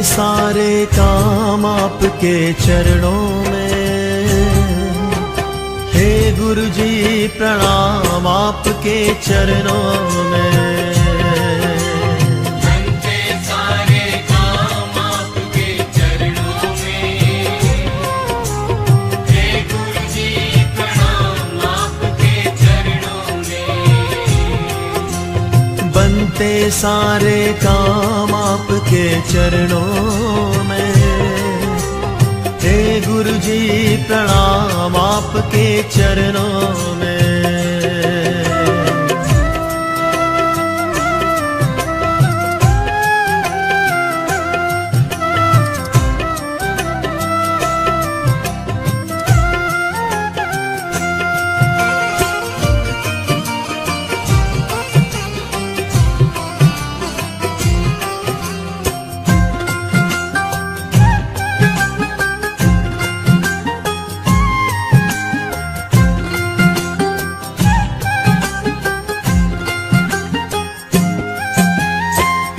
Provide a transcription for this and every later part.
सारे काम आपके चरणों में। हे गुरु जी प्रणाम आपके चरणों में। बनते सारे काम आपके चरणों में। हे गुरु जी प्रणाम आपके चरणों में। बनते सारे काम आपके चरणों में। हे गुरु जी प्रणाम आपके चरणों में।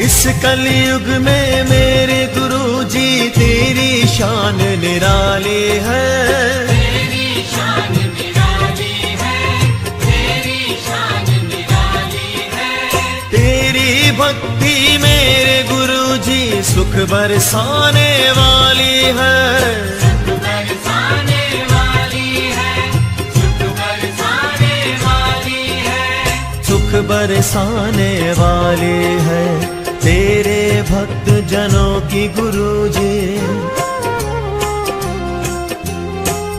इस कलयुग में मेरे गुरु जी तेरी शान निराली है। तेरी शान निराली है। तेरी शान निराली है। तेरी भक्ति मेरे गुरु जी सुख बरसाने वाली है। सुख बरसाने वाली है। सुख बरसाने वाली है। सुख बरसाने वाली है। तेरे भक्त जनों की गुरु जी।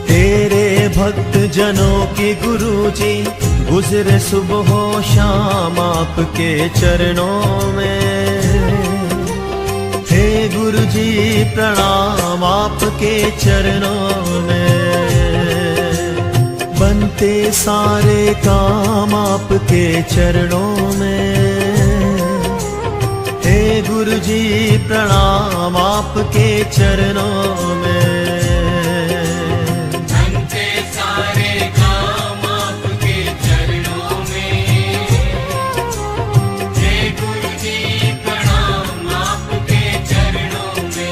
तेरे भक्त जनों की गुरु जी गुजरे सुबह हो शाम आपके चरणों में। हे गुरु जी प्रणाम आपके चरणों में। बनते सारे काम आपके चरणों में। हे गुरु जी प्रणाम आपके चरणों में। बनते सारे काम आपके चरणों में। हे गुरु जी प्रणाम आपके चरणों में।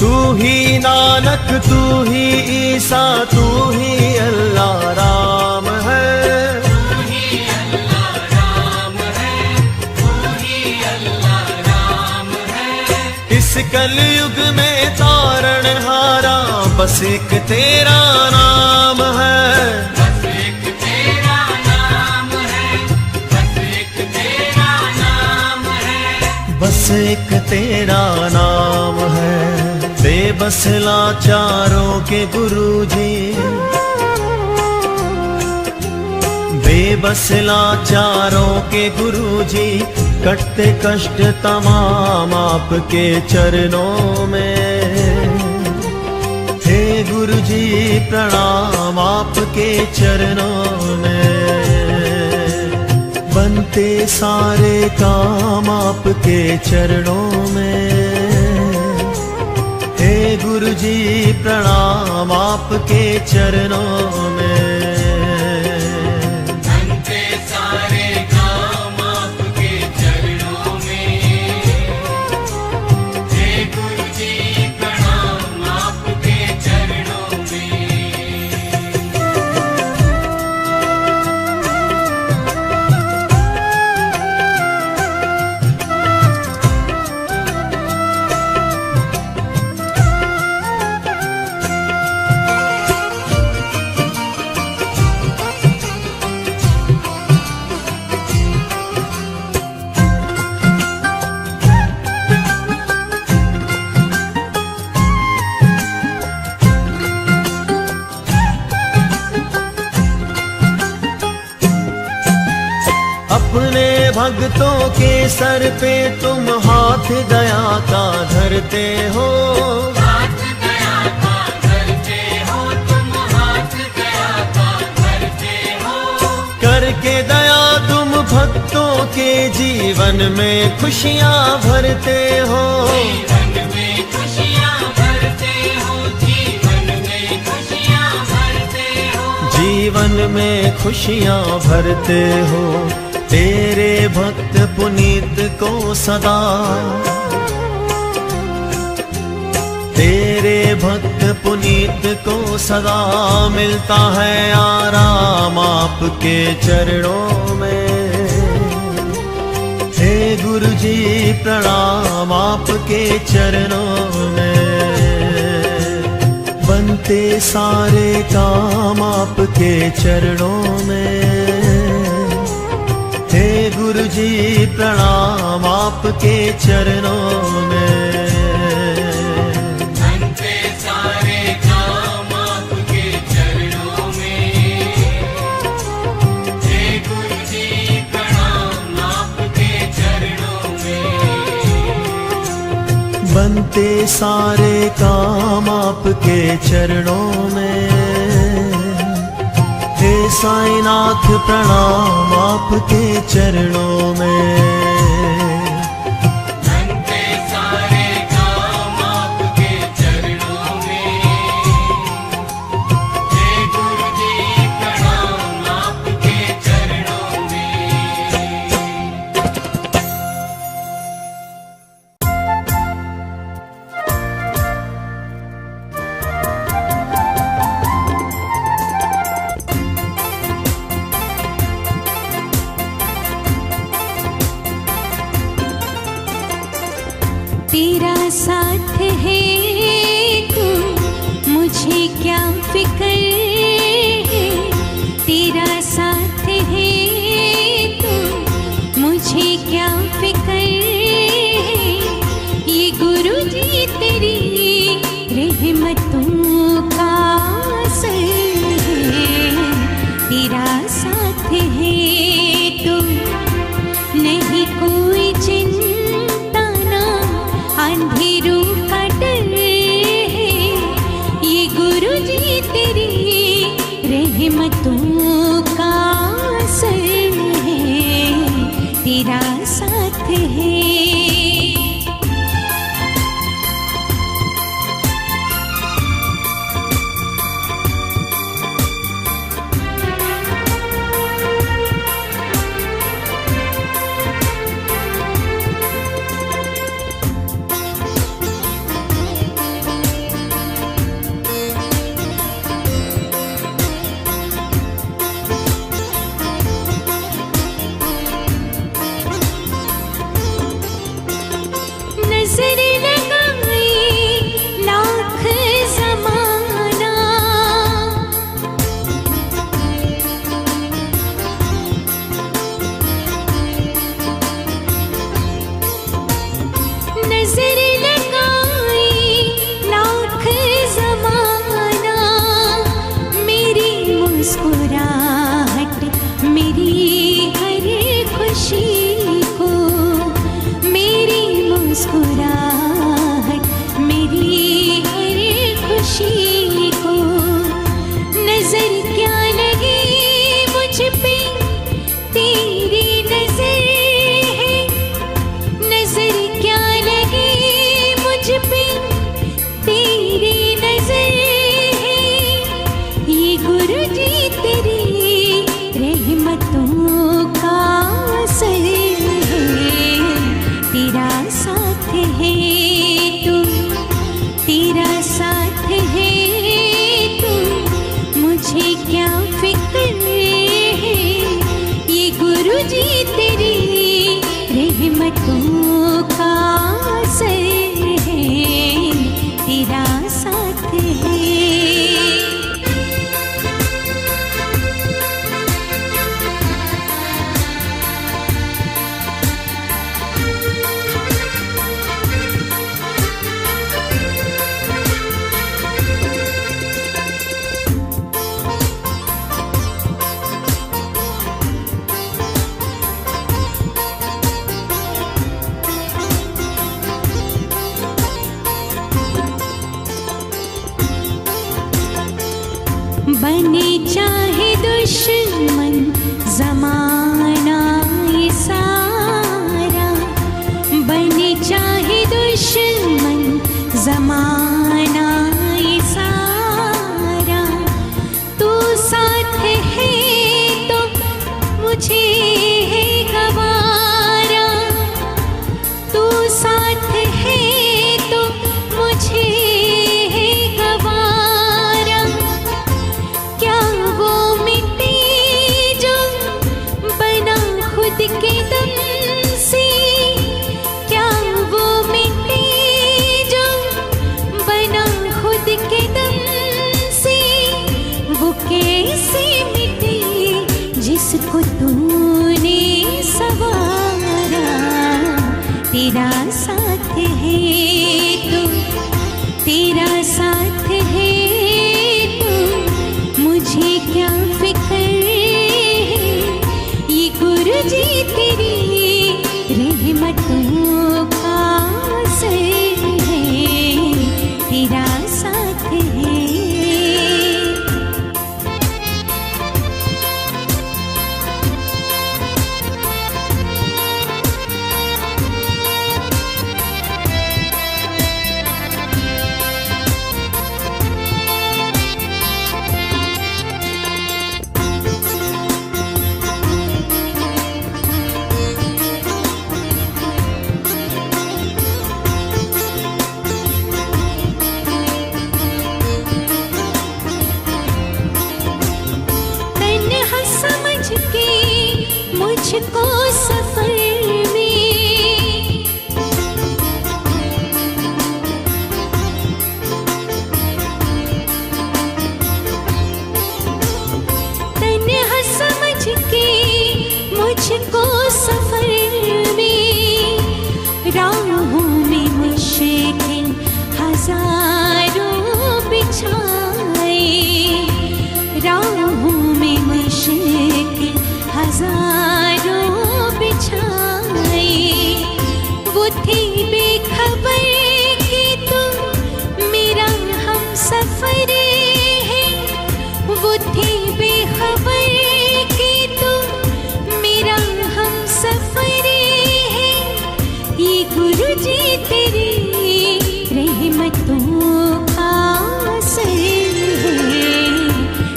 तू ही नानक तू ही ईसा तू ही अल्लाह राम है। तू ही अल्लाह राम है। तू ही अल्लाह राम है। इस कलयुग में तारण हारा बस एक तेरा नाम है। बस एक तेरा नाम है। बस एक तेरा नाम है। बस एक तेरा नाम है। बेबस लाचारों के गुरु जी। बेबस लाचारों के गुरु जी कटते कष्ट तमाम आपके चरणों में। हे गुरु जी प्रणाम आपके चरणों में। बनते सारे काम आपके चरणों में। हे गुरु जी प्रणाम आपके चरणों में। बनते सारे काम आपके चरणों में। हे गुरु जी प्रणाम आपके चरणों में। अपने भक्तों के सर पे तुम हाथ दया का धरते हो। हाथ दया का धरते हो तुम, हाथ दया का धरते हो। करके दया तुम भक्तों के जीवन में खुशियाँ भरते हो। जीवन में खुशियाँ भरते हो, जीवन में खुशियाँ भरते हो। जीवन में खुशियाँ भरते हो। तेरे भक्त पुनीत को सदा, तेरे भक्त पुनीत को सदा मिलता है आराम आपके चरणों में। हे गुरु जी प्रणाम आपके चरणों में। बनते सारे काम आपके चरणों में। हे गुरु जी प्रणाम आपके चरणों में। बनते सारे काम आपके चरणों में। हे गुरु जी प्रणाम आपके चरणों में। बनते सारे काम आपके चरणों में। हे साईनाथ प्रणाम आपके चरणों में। बनते सारे काम आपके चरणों में। हे गुरु जी प्रणाम आपके चरणों में। तेरा साथ है तू, मुझे क्या फिक्र है। तेरा साथ है तू, मुझे क्या फिक्र है। ये गुरु जी तेरी रहमतों का असर है। तेरा साथ है तू, नहीं कोई चिंता ना अंधेरों का डर है। ये गुरु जी तेरी रहमतों का असर है। तेरा साथ है। नजर लगाए लाख ज़माना, नजर लगाए लाख ज़माना। मेरी मुस्कुराहट, मेरी हर खुशी को, मेरी मुस्कुराहट, मेरी हर खुशी को। नजर क्या लगे मुझ पे, तेरी नजर है। नजर क्या लगे मुझ पे, तेरी नजर है। ये गुरु जी तेरी रहमतों का असर है। तेरा साथ है तू, तेरा साथ है तू, मुझे क्या फिक्र है। ये गुरु जी तेरी रहमतों का असर है। तेरा साथ है। उसको तूने सवारा, तेरा साथ है तो, तेरा साथ है तो मुझे क्या फिक्र है। ये गुरु जी तेरी रहमतों का असर है, तेरा साथ है। मुझको सफर में तन्हा समझ के, मुझको सफर में राहों में मुश्किल हजारों बिछाए, राहों में मुश्किल हजारों बिछाए। वो थी बेखबर कि तू मेरा हम सफर है, वो थी बेखबर कि तू मेरा हम सफर है। ये गुरु जी तेरी रहमतों का असर है,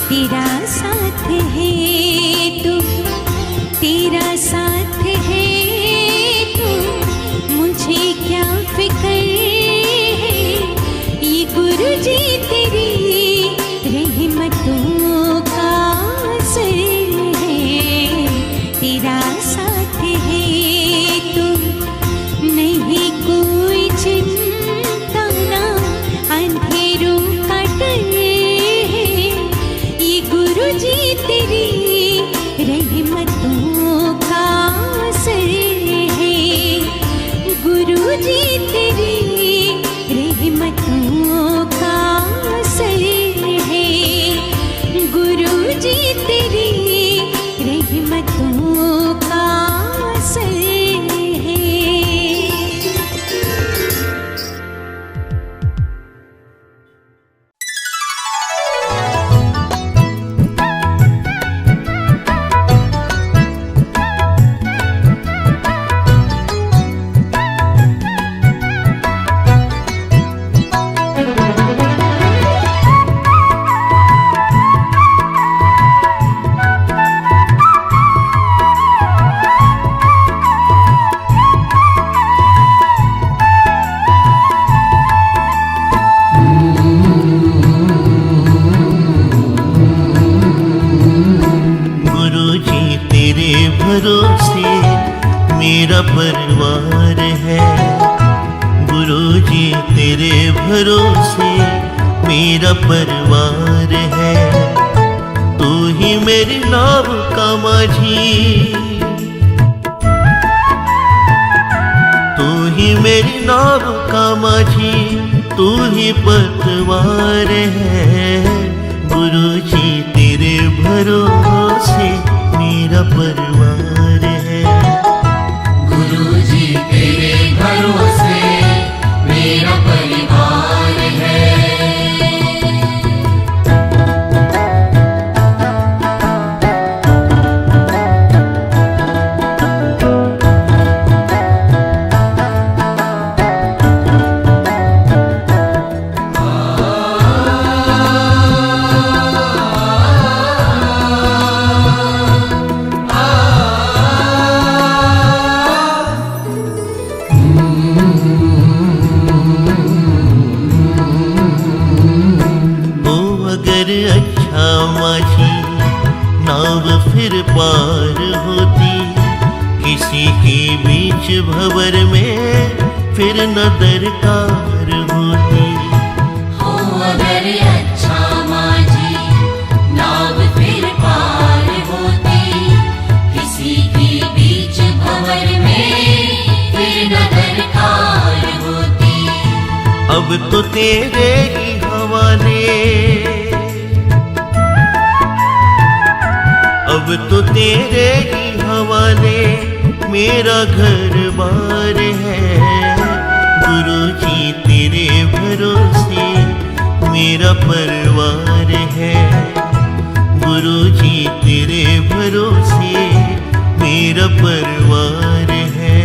तेरा साथ है तो, तेरा साथ है तो मुझे क्या फिक्र है। ये गुरु जी तेरी रहमतों का असर है, तेरा साथ है तो नहीं कोई चिंता ना अंधेरों का डर है। ये गुरु जी तेरी रहमतों का असर है, गुरु जी तेरी रहमतों का असर है, गुरु जी तेरी रहमतों का असर है। भरोसे मेरा परिवार है, गुरुजी तेरे भरोसे मेरा परिवार है। तू ही मेरी नाव का माझी, तू ही मेरी नाव का माझी, तू ही पतवार है। गुरुजी तेरे भरोसे मेरा परिवार है, गुरुजी तेरे भरोसे मेरा परिवार है। फिर पार होती किसी के बीच भंवर में, फिर न दरकार होती। हो अगर अच्छा माझी नाव फिर पार होती, अब तो तेरे ही हवाले, अब तो तेरे ही हवाले मेरा घर बार है। गुरु जी तेरे भरोसे मेरा परिवार है। गुरु जी तेरे भरोसे मेरा परिवार है।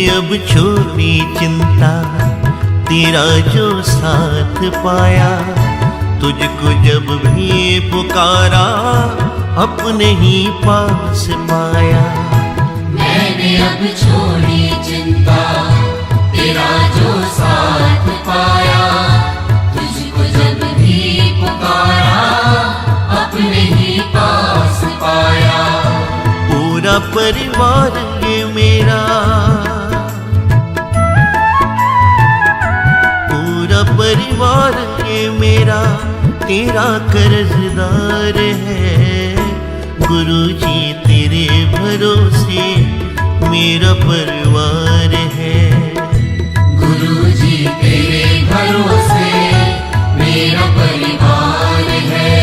अब छोड़ी चिंता तेरा जो साथ पाया, तुझको जब भी पुकारा अपने ही पास पाया। मैंने अब छोड़ी चिंता तेरा जो साथ पाया, तुझको जब भी पुकारा अपने ही पास पाया। पूरा परिवार ये मेरा, परिवार ये मेरा तेरा कर्जदार है। गुरु जी तेरे भरोसे मेरा परिवार है। गुरु जी तेरे भरोसे मेरा परिवार है।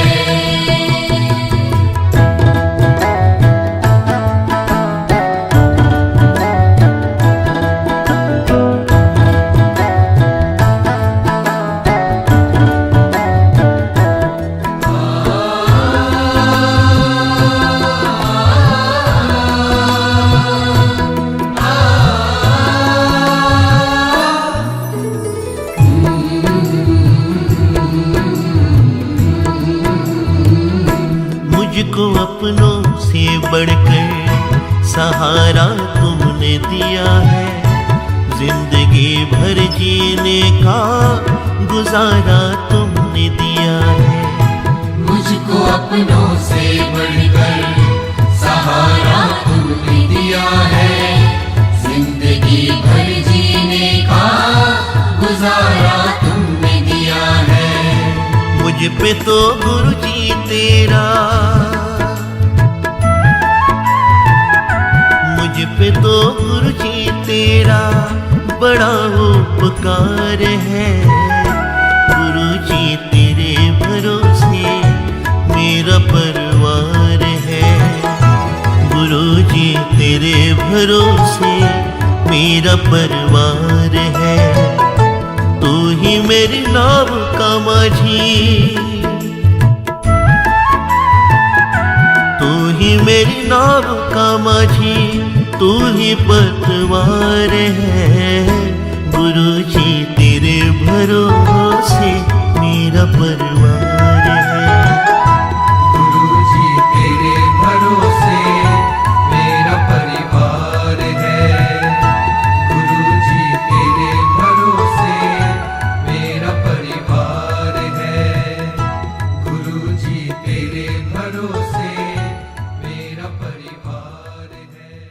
मुझको अपनों से बढ़कर सहारा तुमने दिया है। जिंदगी भर जीने का गुजारा तुमने दिया है। मुझको अपनों से बढ़कर सहारा तुमने दिया है। जिंदगी भर जीने का गुजारा तुमने दिया है। मुझ पे तो गुरु जी तेरा, मुझ पे तो गुरु जी तेरा बड़ा उपकार है। गुरु जी तेरे भरोसे मेरा परिवार है। गुरु जी तेरे भरोसे मेरा परिवार है। तू ही मेरी नाव का माझी, तू ही मेरी नाव का माझी, तू ही पतवार है। गुरु जी तेरे भरोसे मेरा परिवार है। गुरु जी तेरे भरोसे मेरा परिवार है। गुरु जी तेरे भरोसे मेरा परिवार है। गुरु जी तेरे भरोसे मेरा परिवार है।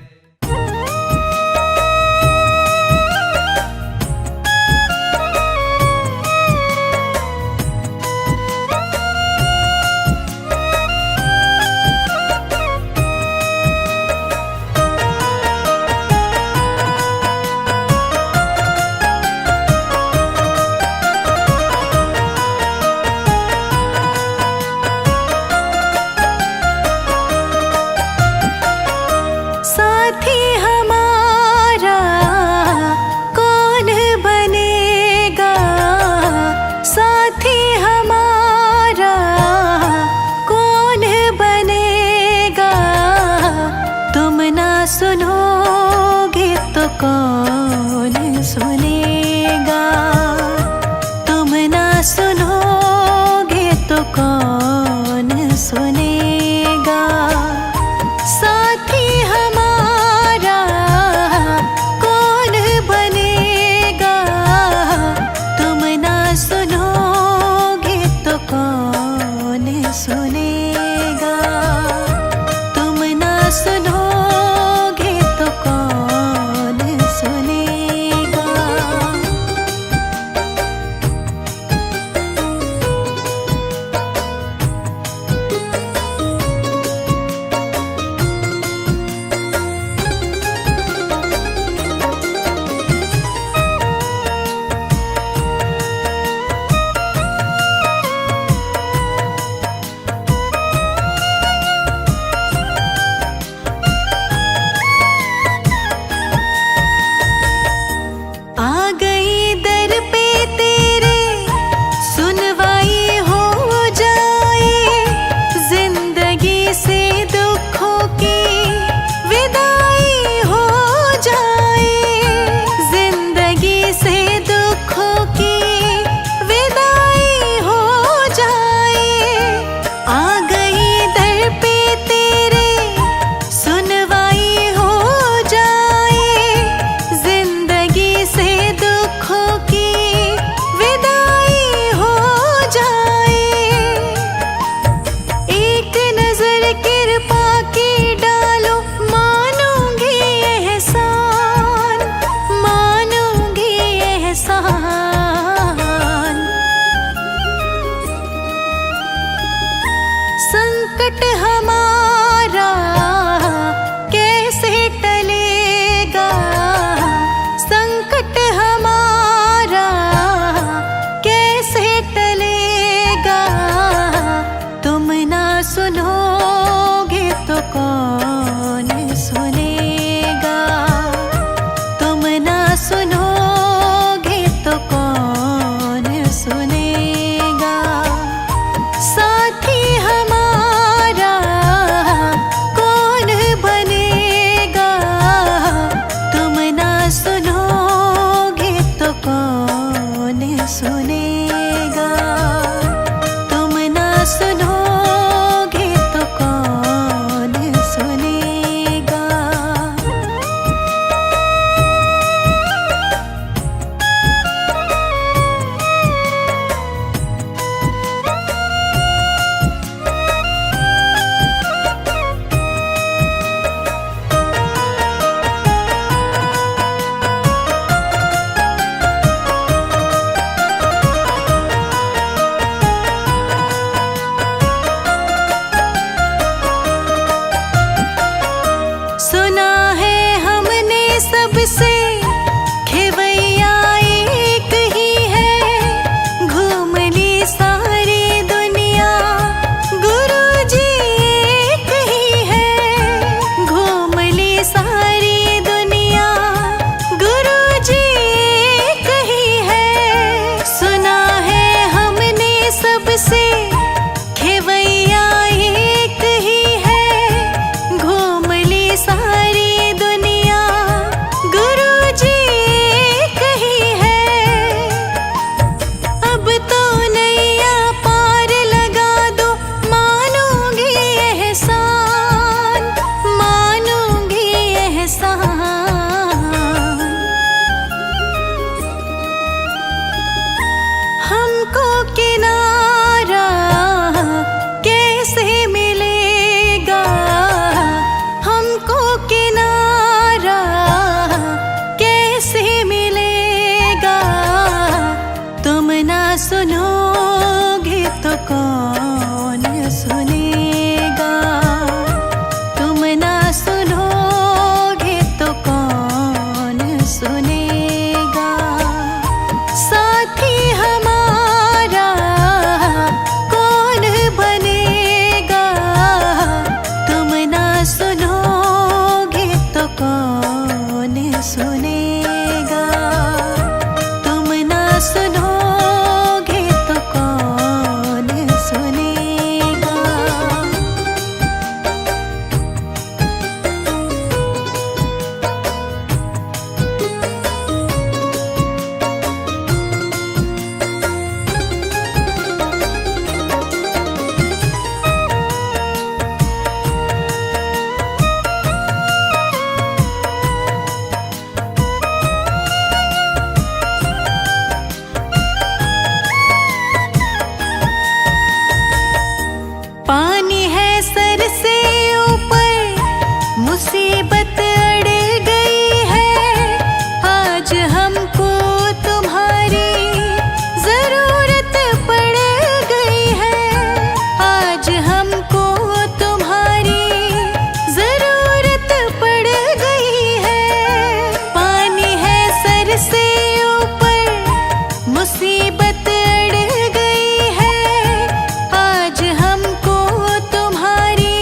सुनेगा। साथी हमारा कौन बनेगा, तुम ना सुनोगे तो कौन सुनेगा। तुम ना सुनोगे तो कौन सुनेगा। आ गई दर पे तेरे, सुनवाई हो जाए। जिंदगी से दुखों की विदाई हो जाए। जिंदगी से दुखों की विदाई हो जाए। आ गई दर पे तेरे, सुनवाई हो जाए। जिंदगी से दुखों की विदाई हो जाए। एक नजर कृपा की डालो, मानूंगी एहसान, मानूंगी एहसान। संकट हमारा कैसे टलेगा, संकट हमारा कैसे टलेगा। तुम ना सुनोगे तो कौन सुनेगा। तुम ना सुनोगे तो कौन सुनेगा। साथी हमारा कौन बनेगा, तुम ना सुनोगे तो कौन सुनेगा। तुम ना सुनोगे तो कौन सुनेगा। पानी है सर से ऊपर, मुसीबत अड़ गई है। आज हमको तुम्हारी जरूरत पड़ गई है। आज हमको तुम्हारी जरूरत पड़ गई है। पानी है सर से ऊपर, मुसीबत अड़ गई है। आज हमको तुम्हारी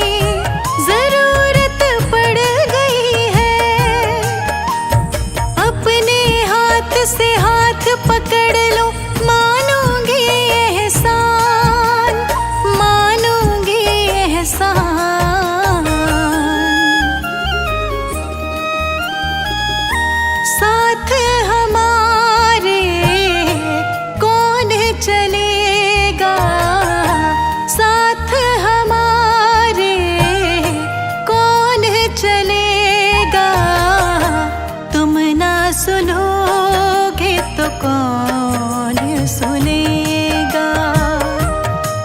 जरूरत पड़ गई है। अपने हाथ से हाथ पकड़ लो, मानूंगी एहसान, मानूंगी एहसान। साथ हमारे कौन चलेगा, साथ हमारे कौन चलेगा। तुम ना सुनोगे तो कौन सुनेगा।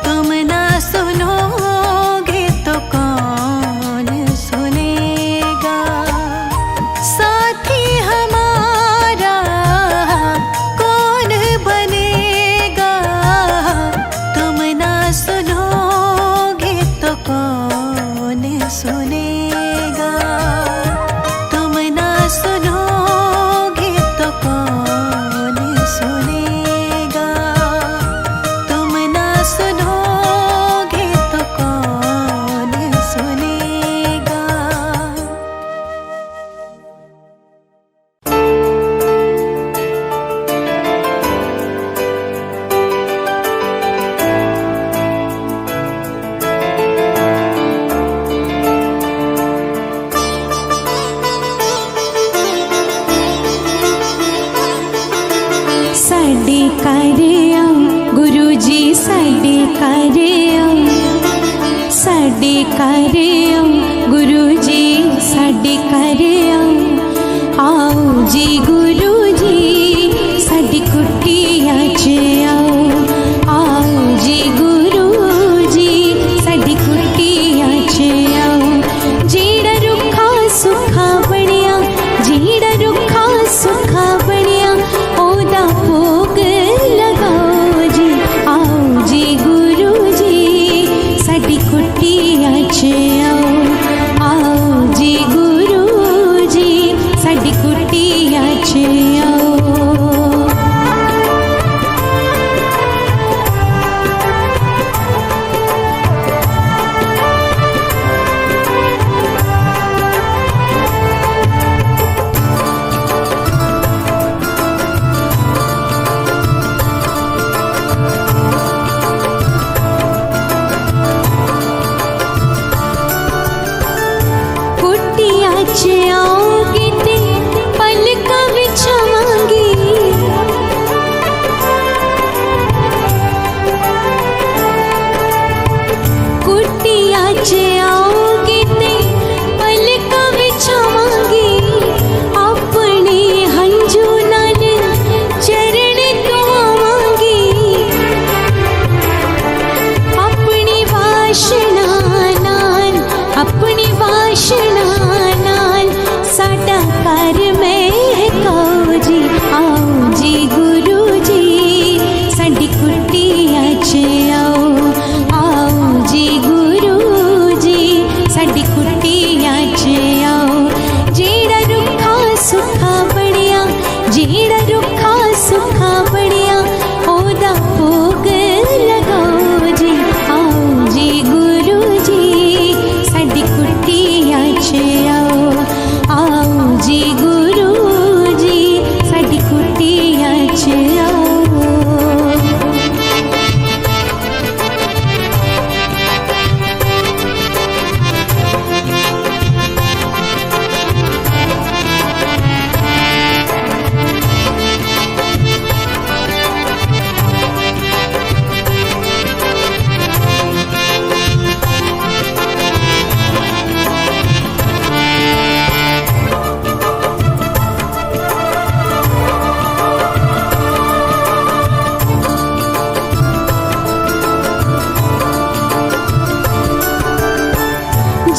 तुम ना सुनोगे तो कौन सुनेगा। साथी हमारा कौन बनेगा। तुम ना सुनोगे तो कौन सुनेगा। तुम ना सुनोगे तो कौन सुनेगा। तुम ना सुनोगे तो कौन सुनेगा। ਸਾਡੇ ਘਰ ਆਓ ਗੁਰੂ ਜੀ, ਸਾਡੇ ਘਰ ਆਓ। ਸਾਡੇ ਘਰ ਆਓ ਗੁਰੂ ਜੀ, ਸਾਡੇ ਘਰ ਆਓ। ਆਓ ਜੀ ਗੁਰੂ ਜੀ, ਸਾਡੀ ਕੁਟੀਆਂ 'ਚ ਆਓ। ਆਓ ਜੀ ਗੁਰੂ ਜੀ, ਸਾਡੀ ਕੁਟੀਆਂ 'ਚ ਆਓ। ਜਿਹੜਾ ਰੁੱਖਾ ਸੁੱਖਾ ਬਣਿਆ, ਜਿਹੜਾ ਰੁੱਖਾ ਸੁੱਖਾ ਬਣਿਆ, ਉਹਦਾ ਭੋਗ लगाओ जी। आओ जी गुरु जी, साडी कुटिया च आओ। आओ जी गुरु जी, साडी कुटिया च आओ। कुटिया च आओगे ते पलकां विछावांगी। कुटिया च आओगे ते पलकां विछावांगी। अपने हंझू नाल चरण धोवांगी। अपनी वासना नाल, अपनी वासना नाल साडा घर महकाओ जी। आओ जी गुरु जी, साडी कुटिया च आओ। आओ जी गुरु जी,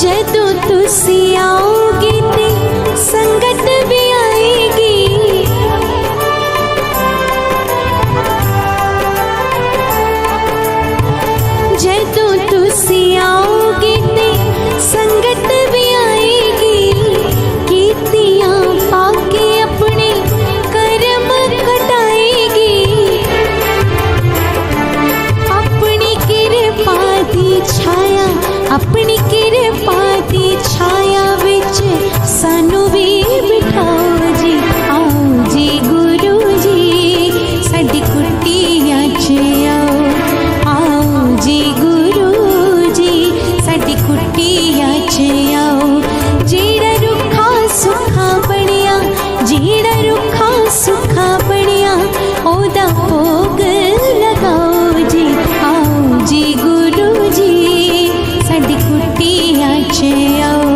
जदों तुसी आओगे ते संगत भी आएगी। जदों तुसी आओगे ते संगत भी आएगी। कीतियां पाके अपने कर्म कटाएगी। अपनी किरपा दी छाया, अपनी किरपा दी छाया विच सानू भी बिठाओ जी। आओ जी गुरु जी साडी कुटिया च आओ। आओ जी गुरु जी साडी कुटिया च आओ। जेड़ा रुखा सुखा बनिया, जेड़ा रुखा सुखा बनिया ओदा भोग लगाओ जी। आओ जी गुरु जी साडी कुटिया च आओ।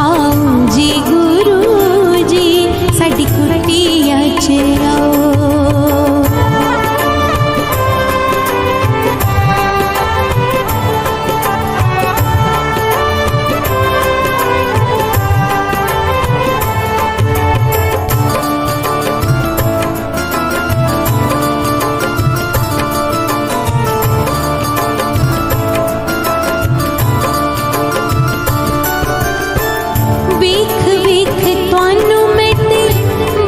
आओ जी गुरु जी साडी कुटिया च आओ। वेख वेख तुहानू मैं ते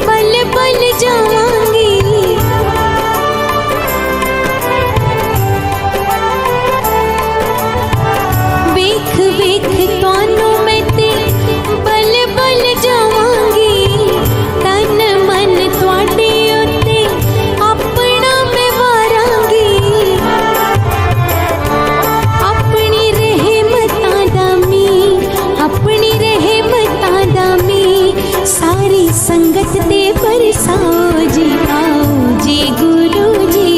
बल बल जावांगी। वेख वेख तुहानू मैं ते बल बल जावांगी। तन मन तुहाडे उत्ते अपना मैं वारांगी। अपनी रहमतां दा मींह, अपनी रहमतां दा मींह सारी संगत ते बरसाओ जी। आओ जी गुरु जी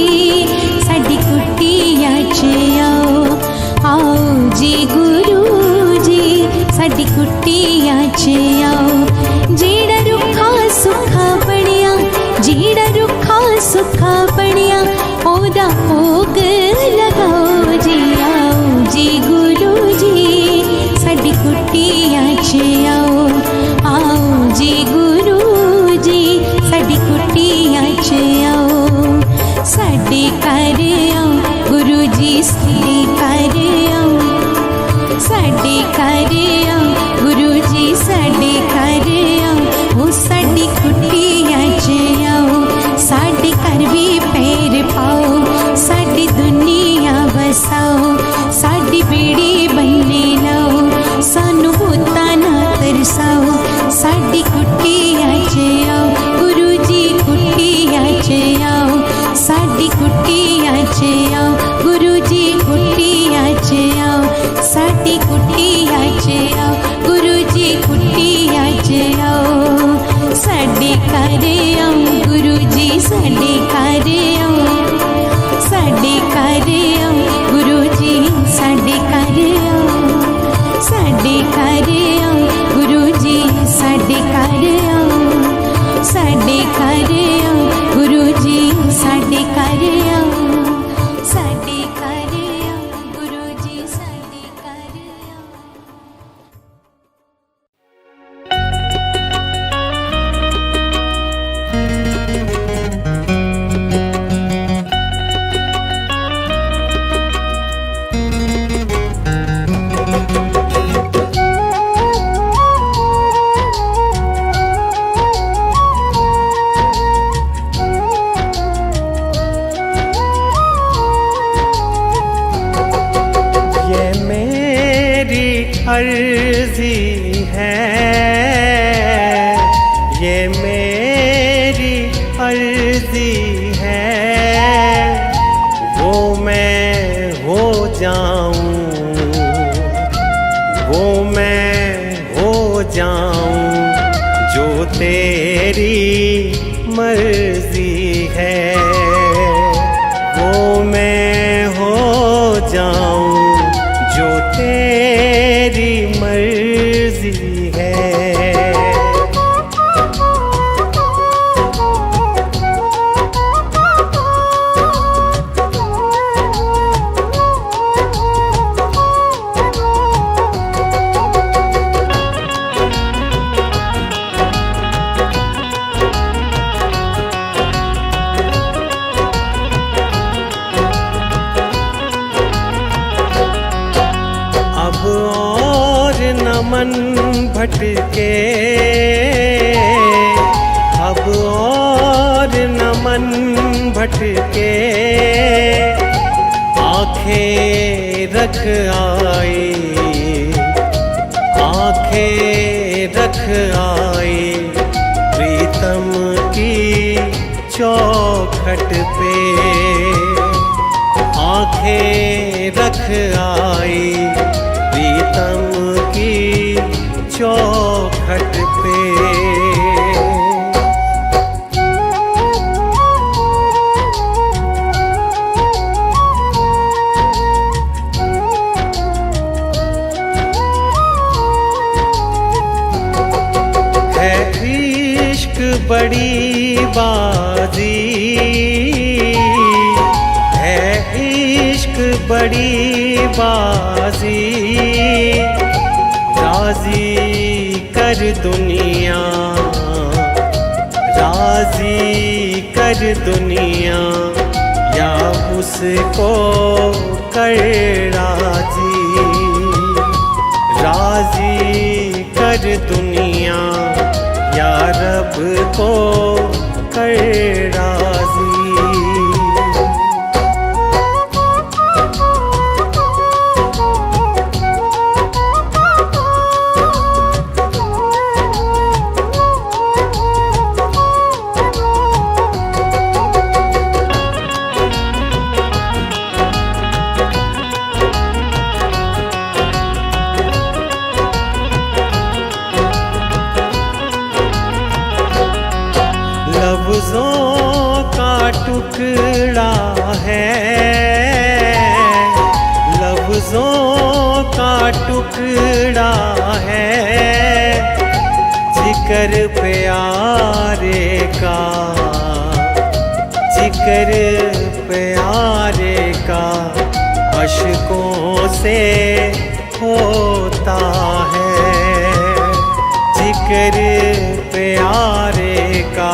साडी कुटिया च आओ। आओ जी गुरु जी साडी कुटिया च आओ। जेड़ा रुखा सुखा बनिया, जेड़ा रुखा सुखा बनिया ओदा भोग लगाओ जी। आओ जी गुरु जी साडी कुटिया च आओ। आओ जी गुरु जी साडी कुटिया च आओ। साडे घर आओ गुरु जी साडे घर आओ। साडे घर आओ गुरु जी साडे घर आओ। ओ साडी कुटिया च आओ। साडे घर भी पैर पाओ। साडी दुनिया बसाओ। साडी बेड़ी बन्ने लाओ। सानू भूतां ना तरसाओ। साडी कुटिया च आओ गुरु जी कुटिया च आओ। साडी कुटिया च आओ गुरु जी कुटिया च आओ। साडी कुटिया च आओ गुरु जी कुटिया च आओ। साडे घर आओ गुरु जी साडे घर आओ। साडे घर आओ गुरु जी साडे घर आओ। साडे घर आओ गुरु जी साडे घर आओ। साडे घर आओ गुरु जी साडे घर आओ। साडे घर आओ गुरु जी साडे घर आओ। अर्जी है, ये मेरी अर्जी है, वो मैं हो जाऊं, वो मैं हो जाऊं, जो तेरी मर्जी है, वो मैं हो जाऊं, जो तेरी मर्जी है। मन भटके, अब और न मन भटके, आंखें रख आई, आंखें रख आई प्रीतम की चौखट पे, आंखें रख आई प्रीतम की चौखट पे। बड़ी बाजी है, इश्क बड़ी बाजी, राजी कर दुनिया, राजी कर दुनिया, या उसको कर राजी, राजी कर दुनिया, या रब को कर राजी। लफ्ज़ों का टुकड़ा है, लफ्ज़ों का टुकड़ा है, जिक्र प्यारे का, जिक्र प्यारे का अश्कों से होता है, जिक्र प्यारे का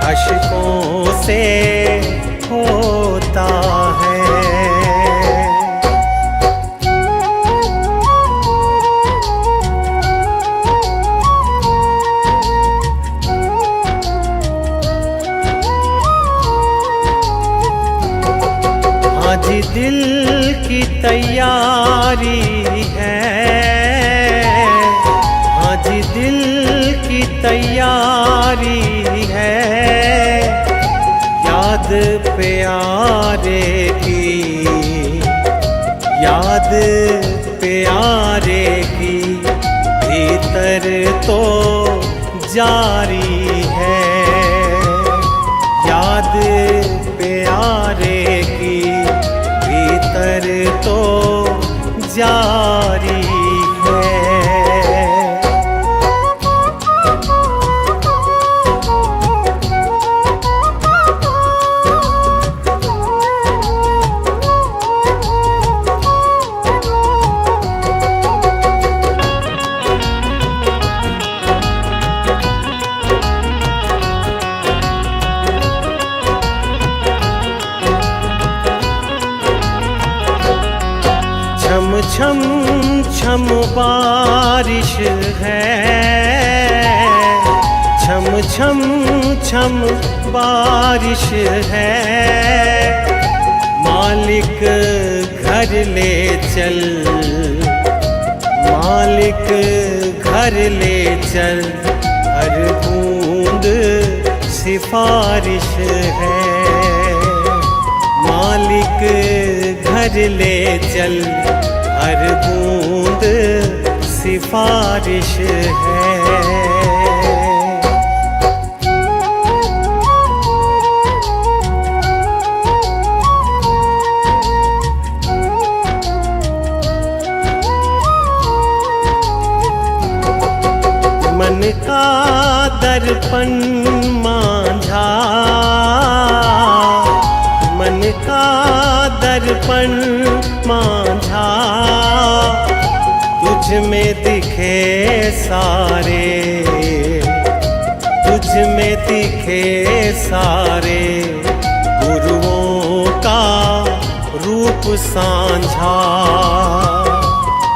अश्कों से होता है। आज दिल की तैयारी है, आज दिल की तैयारी है, याद प्यारे की, याद प्यारे की भीतर तो जारी है, याद प्यारे की भीतर तो जारी है। छम छम छम बारिश है, छम छम छम बारिश है, मालिक घर ले चल, मालिक घर ले चल, हर बूंद सिफारिश है, मालिक घर ले चल, हर बूंद सिफारिश है। मन का दर्पण मांझा, मन का दर्पण मांझा, तुझ में दिखे सारे, तुझ में दिखे सारे, गुरुओं का रूप सांझा,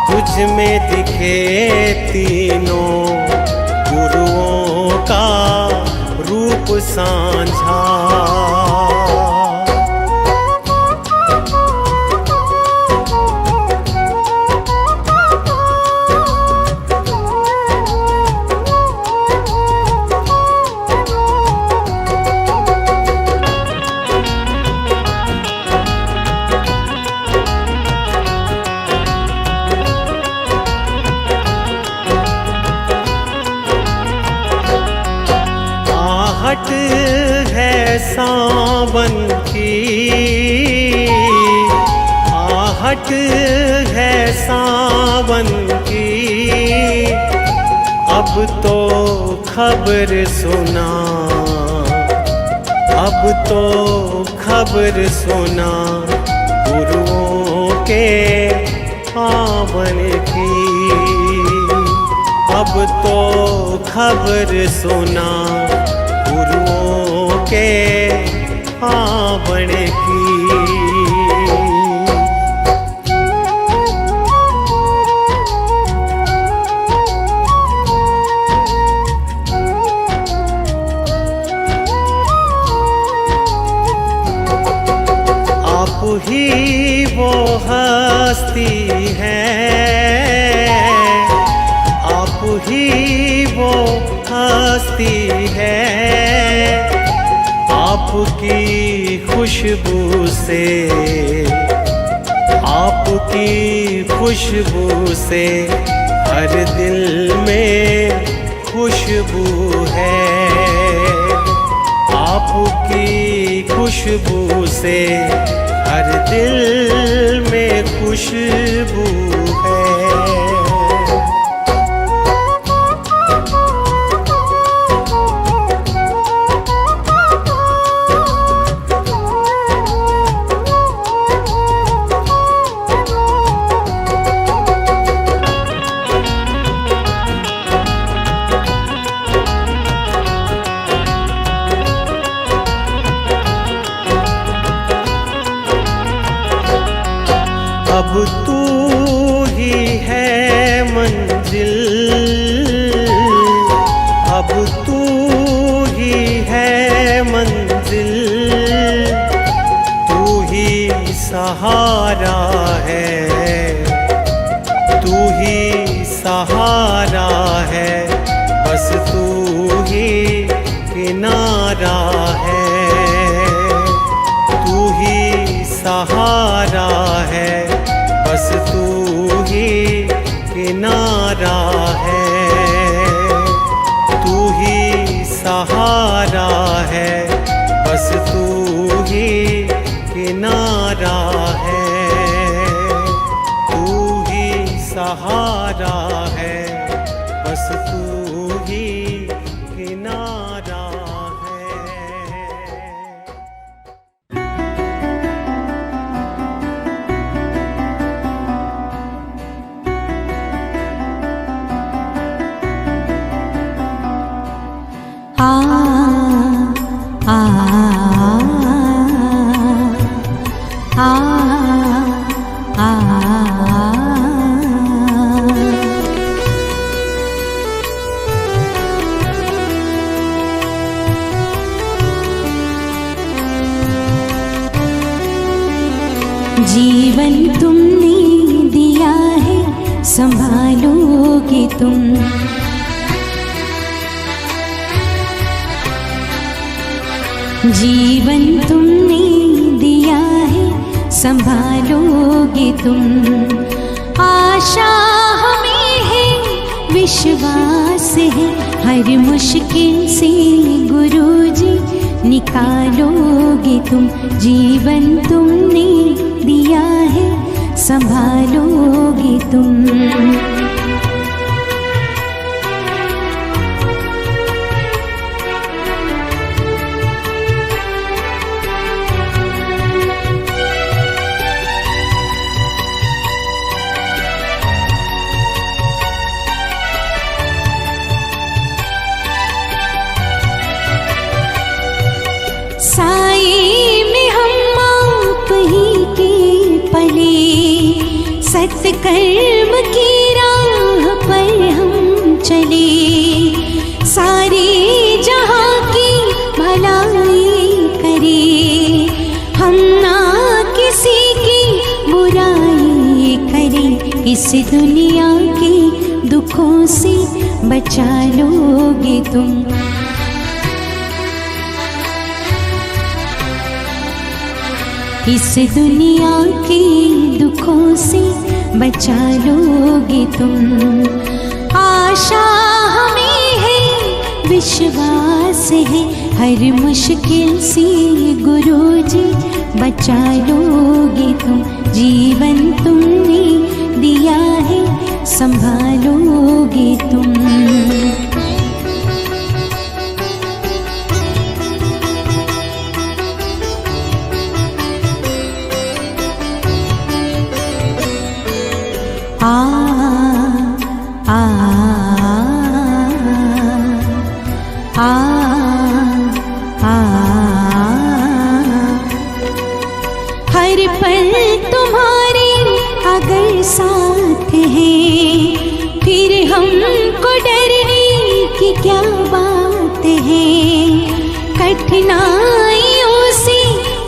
तुझ मुझ में दिखे तीनों गुरुओं का रूप सांझा। आहट है सावन की, आहट है सावन की, अब तो खबर सुना, अब तो खबर सुना गुरुओं के आवन की। अब तो खबर सुना गुरुओं के आवन की। आप ही वो हस्ती है, आप ही वो हस्ती है, आपकी खुशबू से, आपकी खुशबू से हर दिल में खुशबू है, आपकी खुशबू से हर दिल में खुशबू है। अब तू ही है मंजिल, अब तू ही है मंजिल, तू ही सहारा है, तू ही सहारा है, बस तू ही किनारा है, तू ही सहारा है, बस तू ही किनारा है, तू ही सहारा है, बस तू ही किनारा है, तू ही सहारा है, बस तू ही किनारा है। आ आ आ आ जीवन तुमने दिया है, संभालोगे तुम, जीवन तुमने दिया है, संभालोगे तुम। आशा हमें है, विश्वास है, हर मुश्किल से गुरुजी निकालोगे तुम। जीवन तुमने दिया है, संभालोगे तुम। साए में हम आप ही के पले, सत्कर्म की राह पर हम चले, सारे जहां की भलाई करे, हम ना किसी की बुराई करें। इस दुनिया के दुखों से बचा लोगे तुम। इस दुनिया के दुखों से बचा लोगे तुम। आशा हमें है, विश्वास है, हर मुश्किल से गुरुजी बचा लोगे तुम। जीवन तुमने दिया है, संभालोगे तुम। आ आ आ आ हर पल तुम्हारे अगर साथ है, फिर हमको डरने की क्या बात है। कठिनाइयों से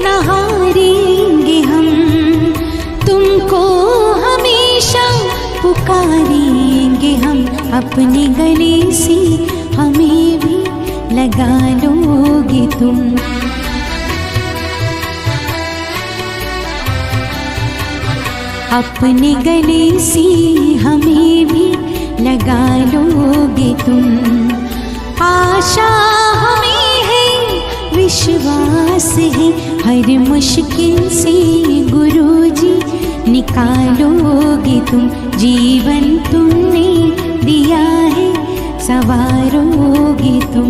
न हारेंगे हम, तुमको हमेशा पुकारेंगे हम। अपने गले से हमें भी लगा लोगे तुम। अपने गले से हमें भी लगा लोगे तुम। आशा हमें है, विश्वास है, हर मुश्किल से गुरुजी निकालोगे तुम। जीवन तुमने दिया है, संवारोगे तुम।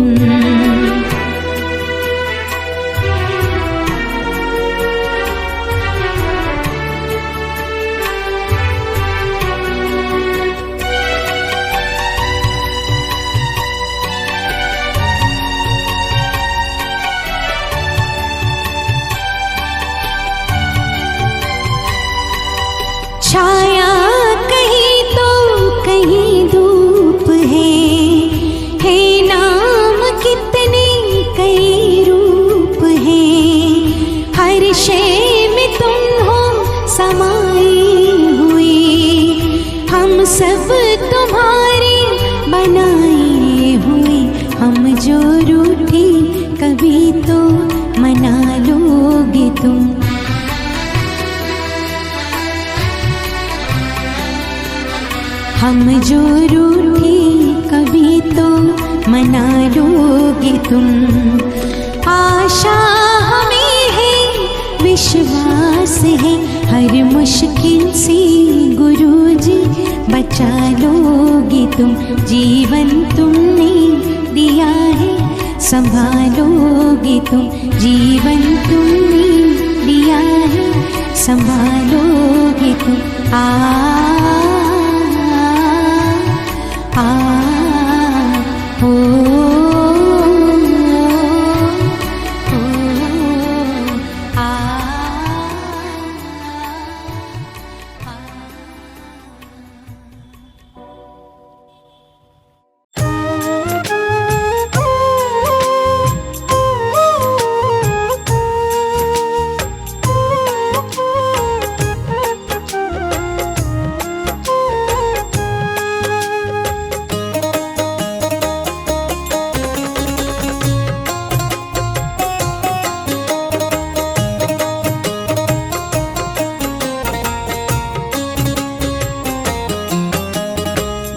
छाया कहीं तो कहीं धूप है नाम कितने कई रूप है। हर शय में तुम हो समाए हुए, हम सब तुम्हारे बनाए हुए। हम जो रूठे कभी तो मना लोगे तुम। हम जो रूठे कभी तो मना लोगे तुम। आशा हमें है, विश्वास है, हर मुश्किल से गुरुजी बचा लोगे तुम। जीवन तुमने दिया है, संभालोगे तुम। जीवन तुमने दिया है, संभालोगे तुम।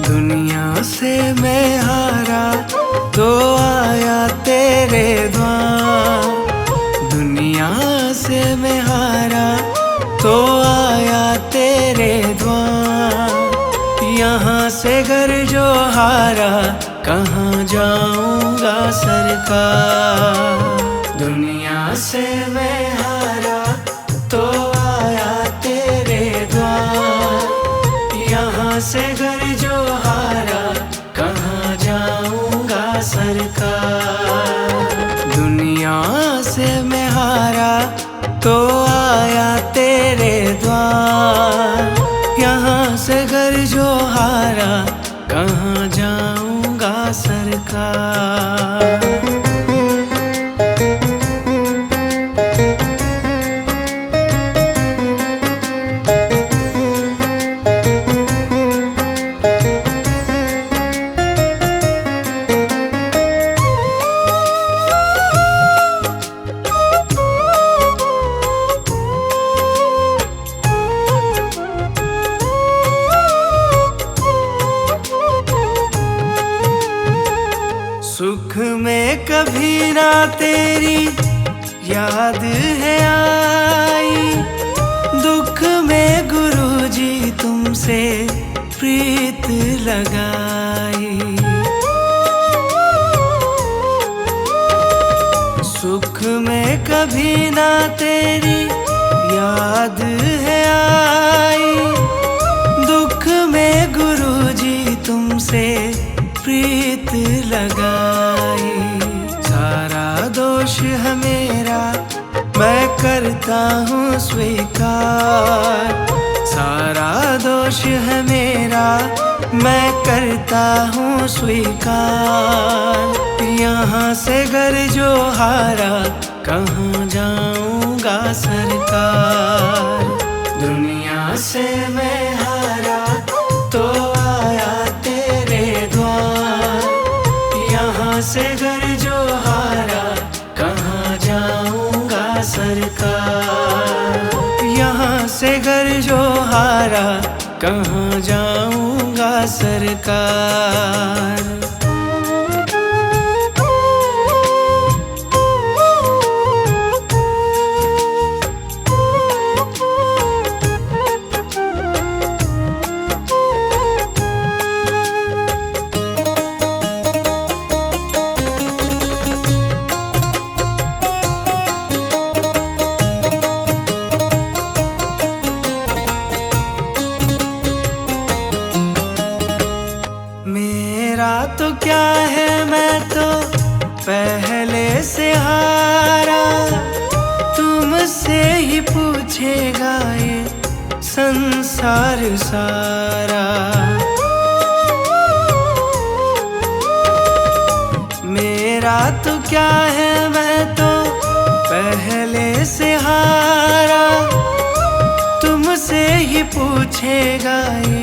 दुनिया से मैं हारा तो आया तेरे द्वार। दुनिया से मैं हारा तो आया तेरे द्वार। यहाँ से घर जो हारा कहाँ जाऊँगा सरकार। दुनिया से मैं हारा तो आया तेरे द्वार। यहाँ से घर जो हारा कहाँ जाऊँगा सरकार। दुनिया से मैं हारा तो आया तेरे द्वार। यहाँ से घर जो हारा कहाँ जाऊंगा सरकार। सुख में कभी ना तेरी याद है आई, दुख में गुरुजी तुमसे प्रीत लगाई। सुख में कभी ना तेरी याद है आई, दुख में गुरुजी तुमसे प्रीत लगाई। सारा दोष है मेरा मैं करता हूँ स्वीकार, सारा दोष है मेरा मैं करता हूँ स्वीकार। यहाँ से घर जो हारा कहाँ जाऊँगा सरकार। दुनिया से मैं हारा तो आया तेरे द्वार, यहाँ से घर जो हारा कहाँ जाऊँगा सरकार। यहाँ से घर जो हारा कहाँ जाऊँगा सरकार। मेरा तो क्या है मैं तो पहले से हारा, तुमसे ही पूछेगा ये संसार सारा। मेरा तो क्या है मैं तो पहले से हारा, तुमसे ही पूछेगा ये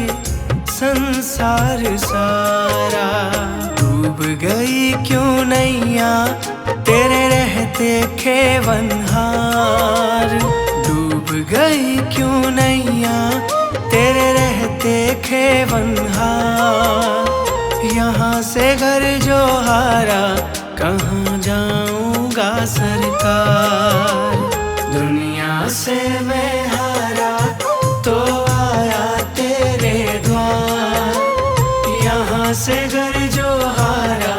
संसार सारा। डूब गई क्यों नैया तेरे रहते खेवनहार, डूब गई क्यों नैया तेरे रहते खेवनहार। यहाँ से घर जो हारा कहाँ जाऊँगा सरकार। दुनिया से मैं हारा तो आया तेरे द्वार, यहाँ से घर जो हारा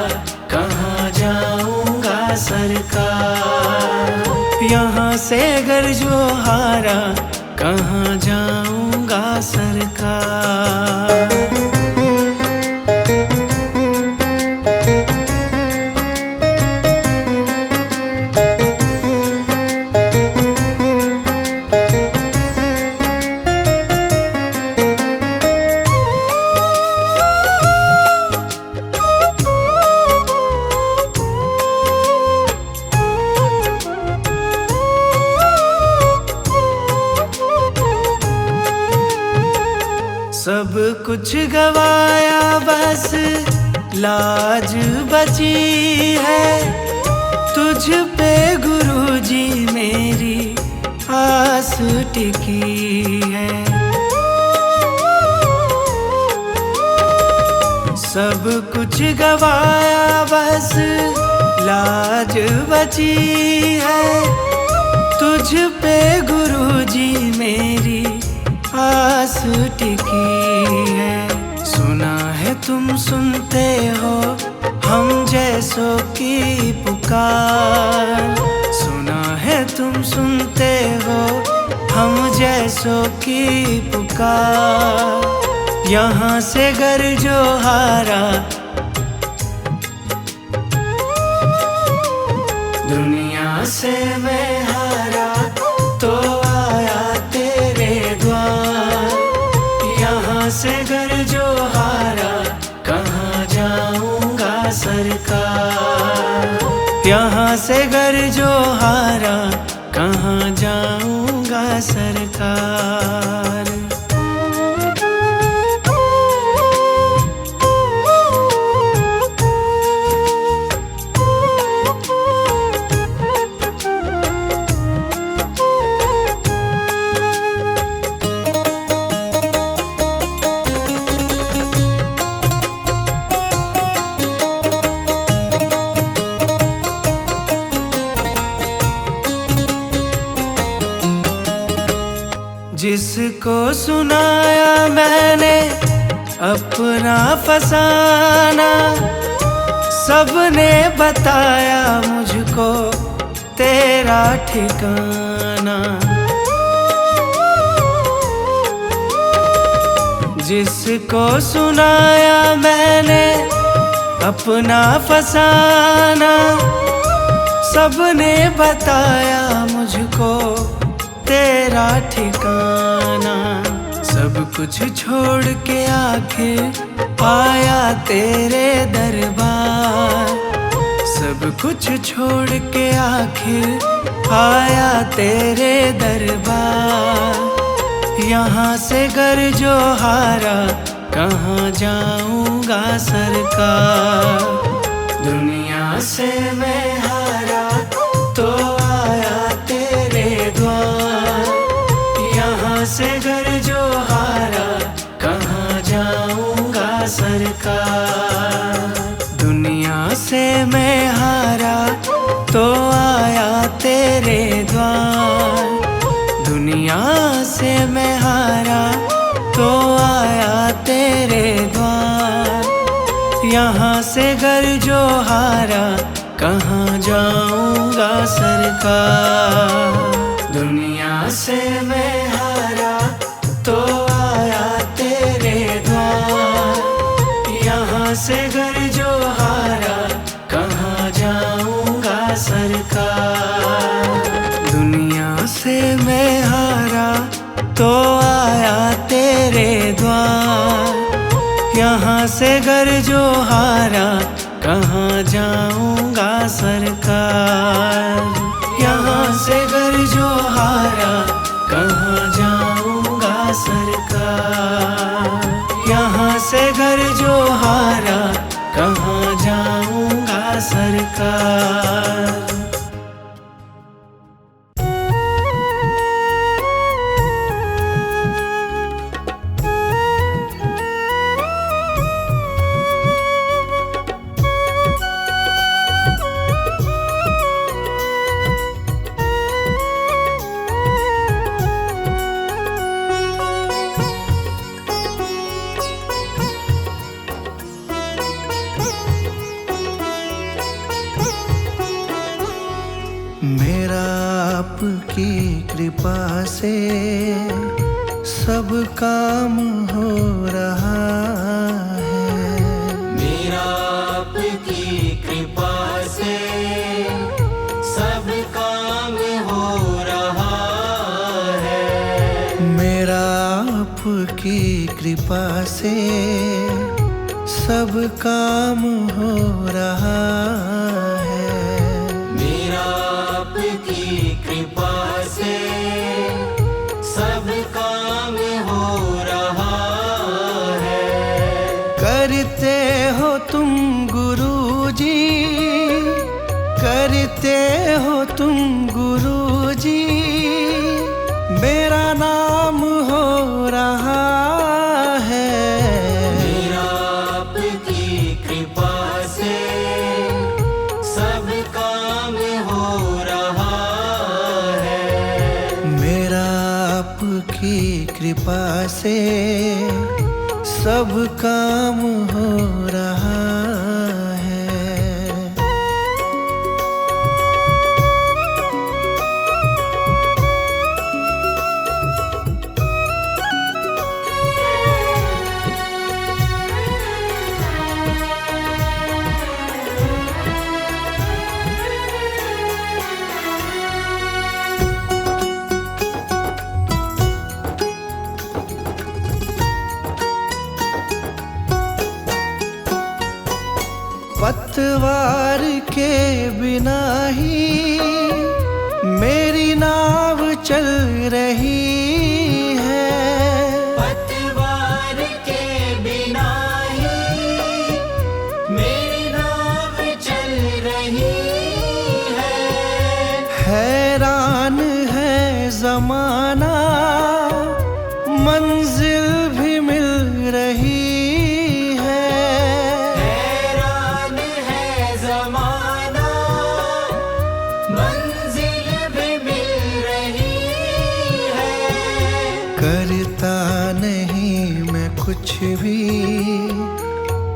कहाँ जाऊँगा सरकार। यहाँ से घर जो हारा कहाँ जाऊँगा सरकार। सब कुछ गवाया बस लाज बची है, तुझ पे गुरुजी मेरी आस टिकी है। सब कुछ गवाया बस लाज बची है, तुझ पे गुरुजी मेरी आस टिकी है। सुना है तुम सुनते हो हम जैसों की पुकार, सुना है तुम सुनते हो हम जैसों की पुकार। यहाँ से घर जो हारा दुनिया से मैं हारा तो आया तेरे द्वार। यहाँ से घर जो हारा कहाँ जाऊंगा सरकार। यहाँ से घर जो हारा कहाँ जाऊंगा सरकार। जिसको सुनाया मैंने अपना फसाना, सबने बताया मुझको तेरा ठिकाना। जिसको सुनाया मैंने अपना फसाना, सबने बताया मुझको तेरा ठिकाना। सब कुछ छोड़ के आखिर आया तेरे दरबार। सब कुछ छोड़ के आखिर आया तेरे दरबार। यहाँ से घर जो हारा कहाँ जाऊंगा सरकार। दुनिया से मैं हारा तो आया तेरे द्वार। यहाँ से घर जो हारा कहाँ जाऊंगा सरकार। दुनिया से मैं हारा तो आया तेरे द्वार। दुनिया से मैं हारा तो आया तेरे द्वार। यहाँ से घर जो हारा कहाँ जाऊंगा सरकार। दुनिया से मैं हारा तो आया तेरे द्वार। यहाँ से घर जो हारा कहाँ जाऊंगा सरकार। दुनिया से मैं हारा तो आया तेरे द्वार। यहाँ से घर जो हारा कहाँ जाऊंगा सरकार। यहाँ से घर जो हारा कहाँ जाऊंगा सरकार। यहाँ से घर जो हारा कहाँ जाऊंगा सरकार। मेरा आपकी कृपा से सब काम हो रहा है। मेरा आपकी कृपा से सब काम हो रहा है। मेरा आपकी कृपा से सब काम हो रहा है। मेरा आपकी कृपा से सब काम हो रहा है। करते हो तुम गुरुजी, करते हो तुम गुरुजी, मेरा नाम हो रहा है। मेरा आपकी कृपा से सब काम हो रहा है। मेरा आपकी कृपा से सब काम हो रहा है। पतवार के बिना ही मेरी नाव चल रही है। पतवार के बिना ही मेरी नाव चल रही है। हैरान है जमाना मंजिल भी मिल रही है। हैरान है ज़माना मंजिल भी मिल रही है। करता नहीं मैं कुछ भी,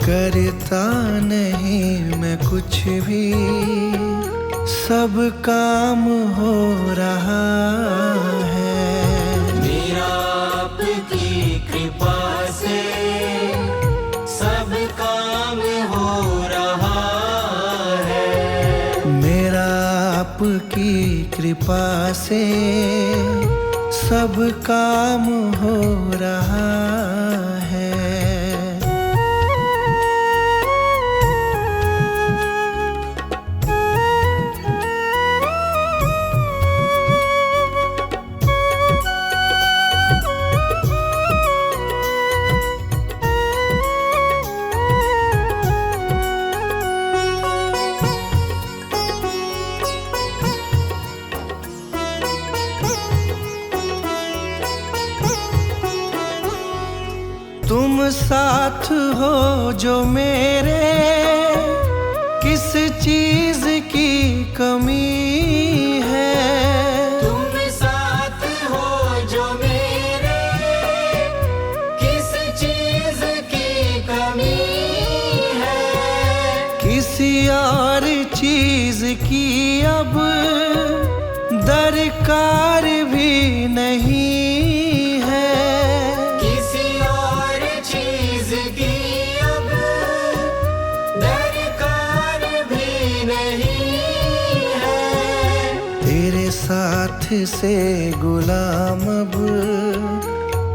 करता नहीं मैं कुछ भी, सब काम हो रहा है। मेरा आपकी कृपा से सब काम हो रहा है। मेरा आपकी कृपा से सब काम हो रहा है। तुम साथ हो जो मेरे, किस चीज की कमी है। तुम साथ हो जो मेरे, किस चीज की कमी है। किसी और चीज की अब दरकार भी नहीं है। किसी और चीज की अब दरकार भी नहीं है। तेरे साथ से गुलाम अब,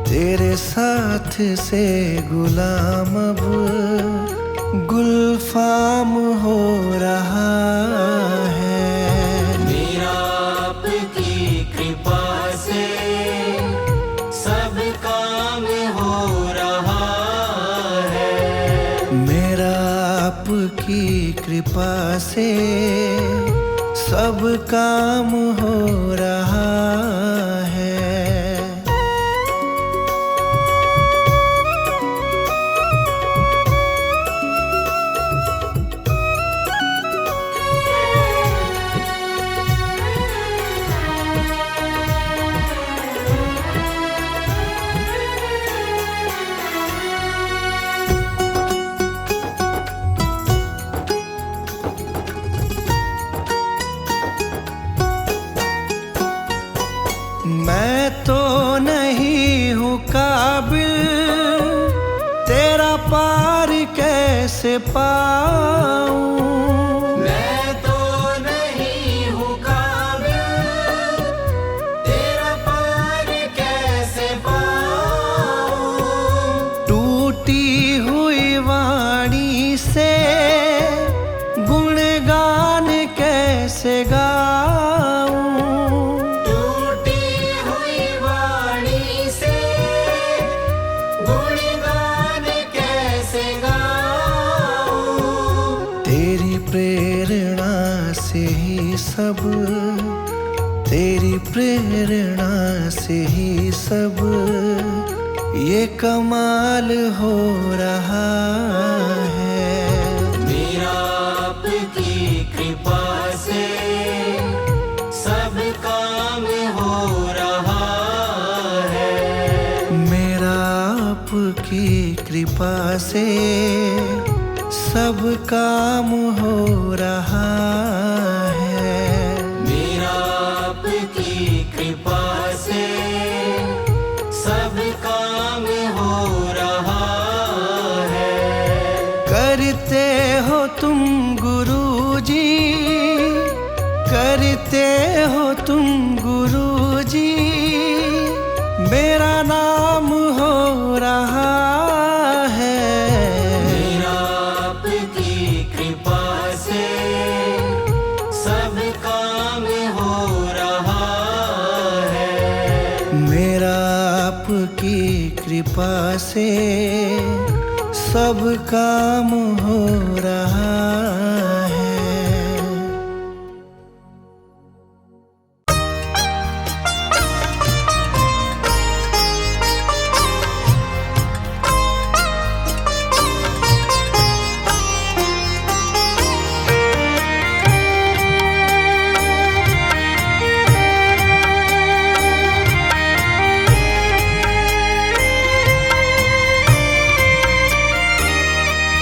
तेरे साथ से गुलाम अब गुलफाम हो रहा है। मेरा आपकी कृपा से सब काम हो रहा है। मेरा आपकी कृपा से सब काम हो रहा है। मैं तो नहीं हूँ काबिल, तेरा पार कैसे पाऊं। मैं तो नहीं हूँ काबिल, तेरा पार कैसे पाऊं। टूटी हुई वाणी से गुणगान कैसे गाऊं। टूटी हुई वाणी से गुणगान कैसे गाऊं। तेरी प्रेरणा से ही सब, तेरी प्रेरणा से ही सब ये कमाल हो रहा है। मेरा आपकी कृपा से सब काम हो रहा है। मेरा आपकी कृपा से सब काम हो रहा है। मेरा आपकी कृपा से सब काम हो रहा है। करते हो तुम गुरुजी, करते हो तुम गुरुजी, मेरा नाम हो रहा है। मेरा आपकी कृपा कृपा से सब काम हो रहा है।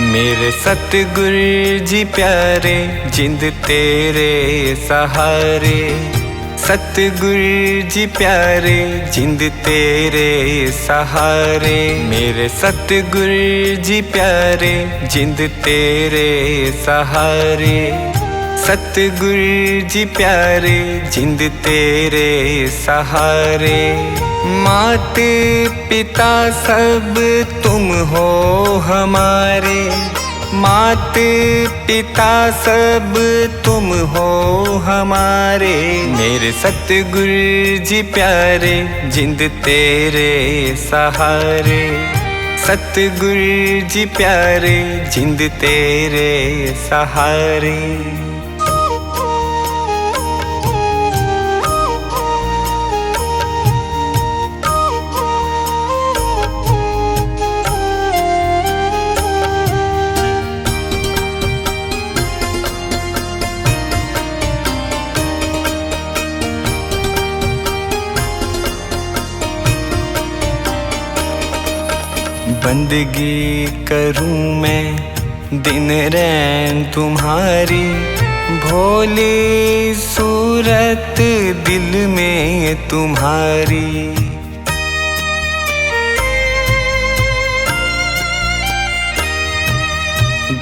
मेरे सतगुरु जी प्यारे, जिंद तेरे सहारे। सतगुरु जी प्यारे, जिंद तेरे सहारे। मेरे सतगुरु जी प्यारे, जिंद तेरे सहारे। सतगुरु जी प्यारे, जिंद तेरे सहारे। मात पिता सब तुम हो हमारे। मात पिता सब तुम हो हमारे। मेरे सतगुरु जी प्यारे, जिंद तेरे सहारे। सतगुरु जी प्यारे, जिंद तेरे सहारे। बंदगी करूं मैं दिन रैन तुम्हारी। भोली सूरत दिल में तुम्हारी।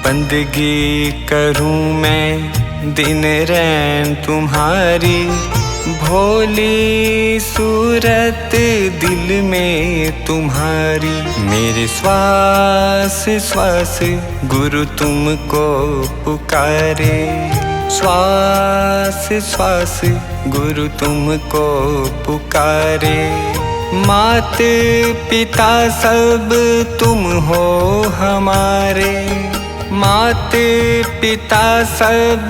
बंदगी करूं मैं दिन रैन तुम्हारी। भोली सूरत दिल में तुम्हारी। मेरे श्वास श्वास गुरु तुमको पुकारे। श्वास श्वास गुरु तुमको पुकारे। मात पिता सब तुम हो हमारे। मात पिता सब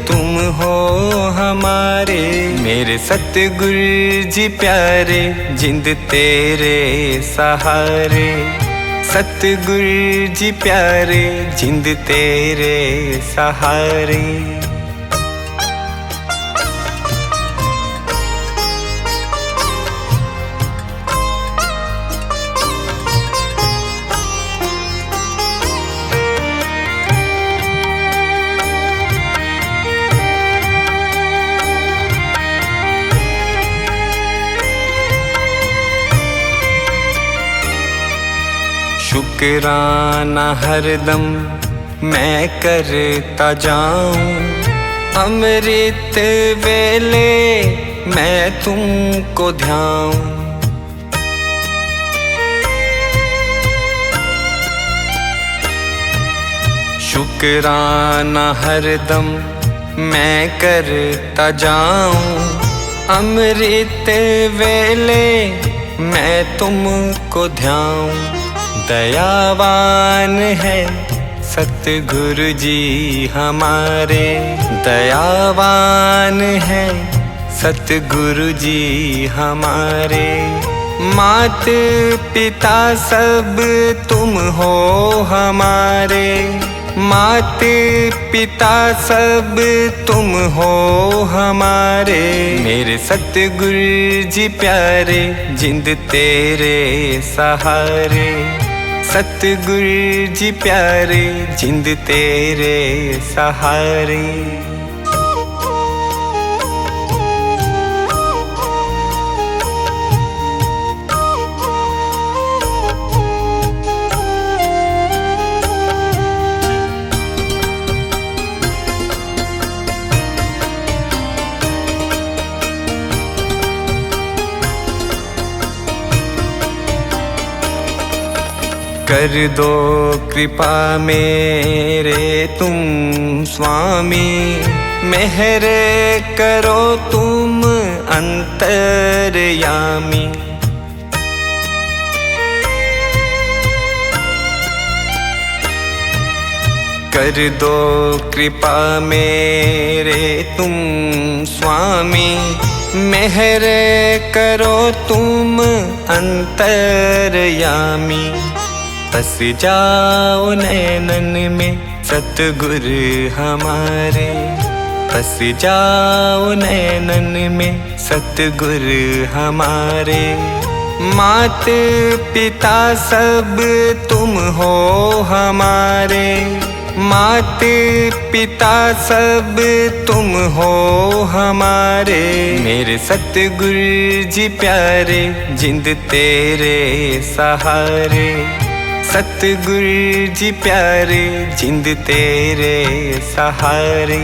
तुम हो हमारे। मेरे सतगुरु जी प्यारे, जिंद तेरे सहारे। सतगुरु जी प्यारे, जिंद तेरे सहारे। शुक्राना हरदम मैं करता जाऊं। अमृत वेले मैं तुमको ध्याऊं। शुक्राना हरदम मैं करता जाऊं। अमृत वेले मैं तुमको ध्याऊं। दयावान है सतगुरु जी हमारे। दयावान है सतगुरु जी हमारे। मात पिता सब तुम हो हमारे। मात पिता सब तुम हो हमारे। मेरे सतगुरु जी प्यारे, जिंद तेरे सहारे। सतगुरु जी प्यारे, जिंद तेरे सहारे। कर दो कृपा मेरे तुम स्वामी। मेहर करो तुम अंतर्यामी। कर दो कृपा मेरे तुम स्वामी, मेहर करो तुम अंतर्यामी। बस जाओ नैनन में सतगुरु हमारे, बस जाओ नैनन में सतगुरु हमारे। मात पिता सब तुम हो हमारे, मात पिता सब तुम हो हमारे। मेरे सतगुरु जी प्यारे, जिंद तेरे सहारे। सतगुरु जी प्यारे, जिंद तेरे सहारे।